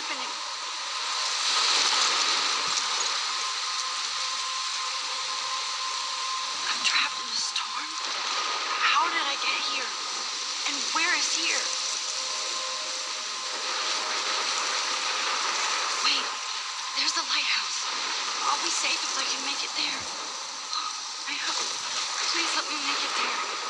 happening? I'm trapped in a storm? How did I get here? And where is here? Wait, there's the lighthouse. I'll be safe if I can make it there. I hope. Please let me make it there.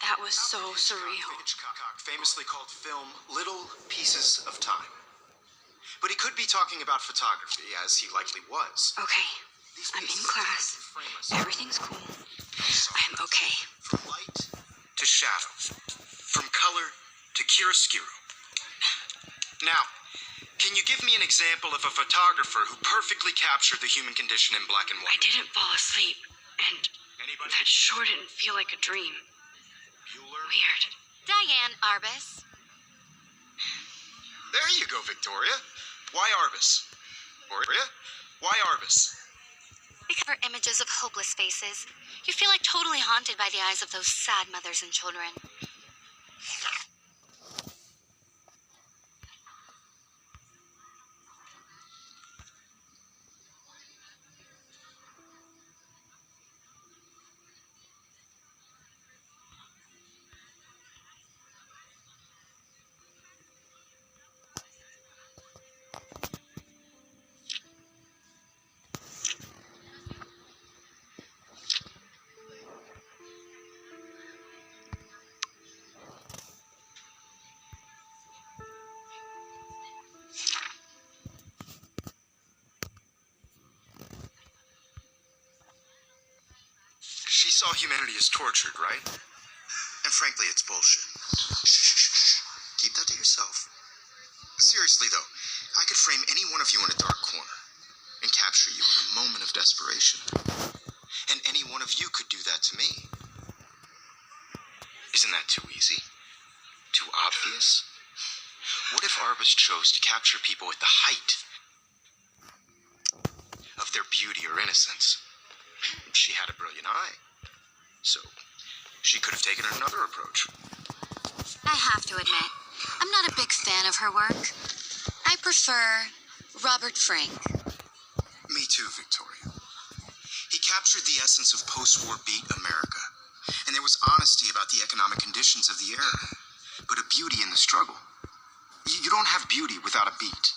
That was so surreal. Hitchcock famously called film little pieces of time. But he could be talking about photography, as he likely was. Okay, I'm in class. Everything's cool. I'm okay. From light to shadow. From color to chiaroscuro. Now, can you give me an example of a photographer who perfectly captured the human condition in black and I white? didn't fall asleep, and that sure didn't feel like a dream. Weird. Diane Arbus. There you go, Victoria. Why Arbus? Victoria? Why Arbus? Because of images of hopeless faces, you feel like totally haunted by the eyes of those sad mothers and children. She saw humanity as tortured, right? And frankly, it's bullshit. Shh. Keep that to yourself. Seriously, though, I could frame any one of you in a dark corner and capture you in a moment of desperation. And any one one of you could do that to me. Isn't that too easy? Too obvious? What if Arbus chose to capture people at the height of their beauty or innocence? She had a brilliant eye, so she could have taken another approach. I have to admit, I'm not a big fan of her work. I prefer Robert Frank. Me too, Victoria. He captured the essence of post-war beat America, and there was honesty about the economic conditions of the era, but a beauty in the struggle. You don't have beauty without a beat,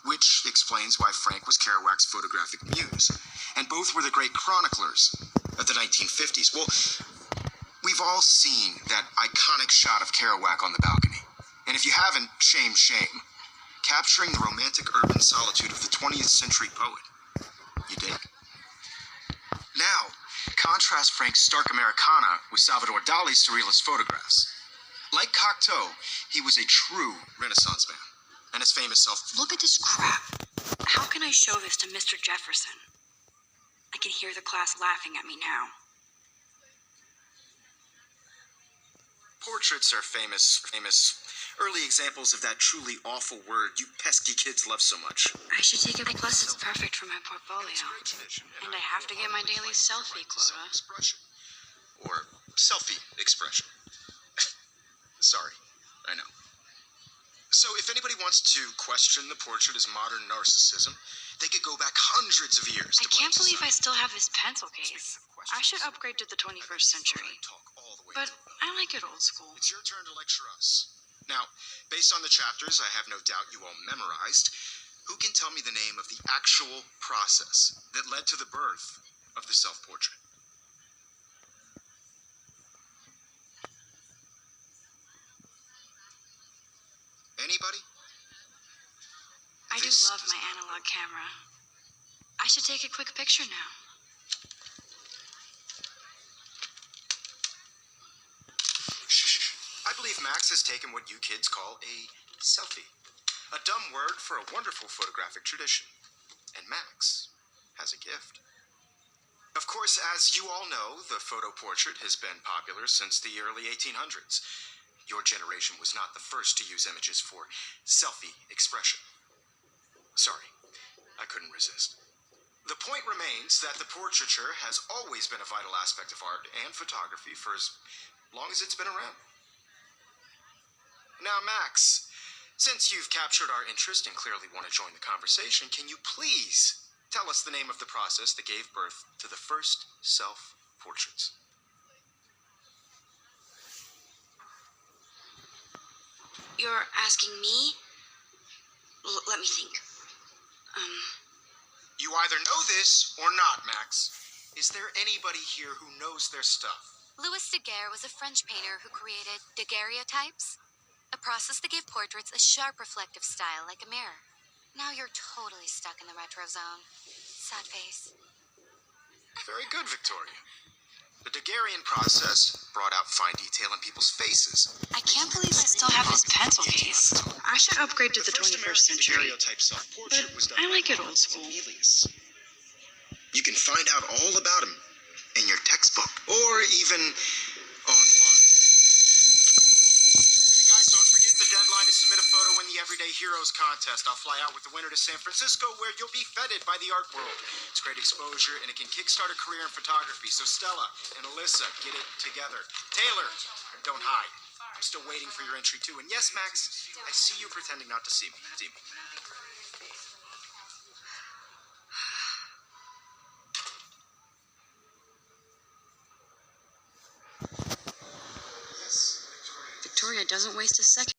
which explains why Frank was Kerouac's photographic muse, and both were the great chroniclers of the 1950s. Well, we've all seen that iconic shot of Kerouac on the balcony, and if you haven't, shame, shame. Capturing the romantic urban solitude of the 20th century poet. You dig? Now, contrast Frank's stark Americana with Salvador Dali's surrealist photographs. Like Cocteau, he was a true Renaissance man, and his famous Look at this crap. How can I show this to Mr. Jefferson? I can hear the class laughing at me now. portraits are famous early examples of that truly awful word you pesky kids love so much. I should take it, plus it's perfect for my portfolio. And I have to get my daily selfie quota. Expression. Or selfie expression. Sorry, I know. So if anybody wants to question the portrait as modern narcissism, they could go back hundreds of years to I can't believe I still have this pencil case. I should upgrade to the 21st century. But I like it old school. It's your turn to lecture us. Now, based on the chapters I have no doubt you all memorized, who can tell me the name of the actual process that led to the birth of the self-portrait? Anybody? I do love my analog camera. I should take a quick picture now. Shh. I believe Max has taken what you kids call a selfie. A dumb word for a wonderful photographic tradition. And Max has a gift. Of course, as you all know, the photo portrait has been popular since the early 1800s. Your generation was not the first to use images for selfie expression. Sorry, I couldn't resist. The point remains that the portraiture has always been a vital aspect of art and photography for as long as it's been around. Now, Max, since you've captured our interest and clearly want to join the conversation, can you please tell us the name of the process that gave birth to the first self-portraits? You're asking me? Let me think. You either know this or not, Max. Is there anybody here who knows their stuff? Louis Daguerre was a French painter who created daguerreotypes, a process that gave portraits a sharp reflective style like a mirror. Now you're totally stuck in the retro zone. Sad face. Very good, Victoria. The Daguerrean process brought out fine detail in people's faces. I can't believe I still have this pencil case. I should upgrade to the 21st century. Self-portrait was done I like by it old school. Cornelius. You can find out all about him in your textbook or even online. And guys, don't forget the deadline to submit a photo in the Everyday Heroes contest. I'll fly out with the winner to San Francisco, where you'll be feted by the art world. It's great exposure, and it can kickstart a career in photography. So Stella and Alyssa, get it together. Taylor, don't hide. I'm still waiting for your entry too. And yes, Max, I see you pretending not to see me. See me. Victoria doesn't waste a second.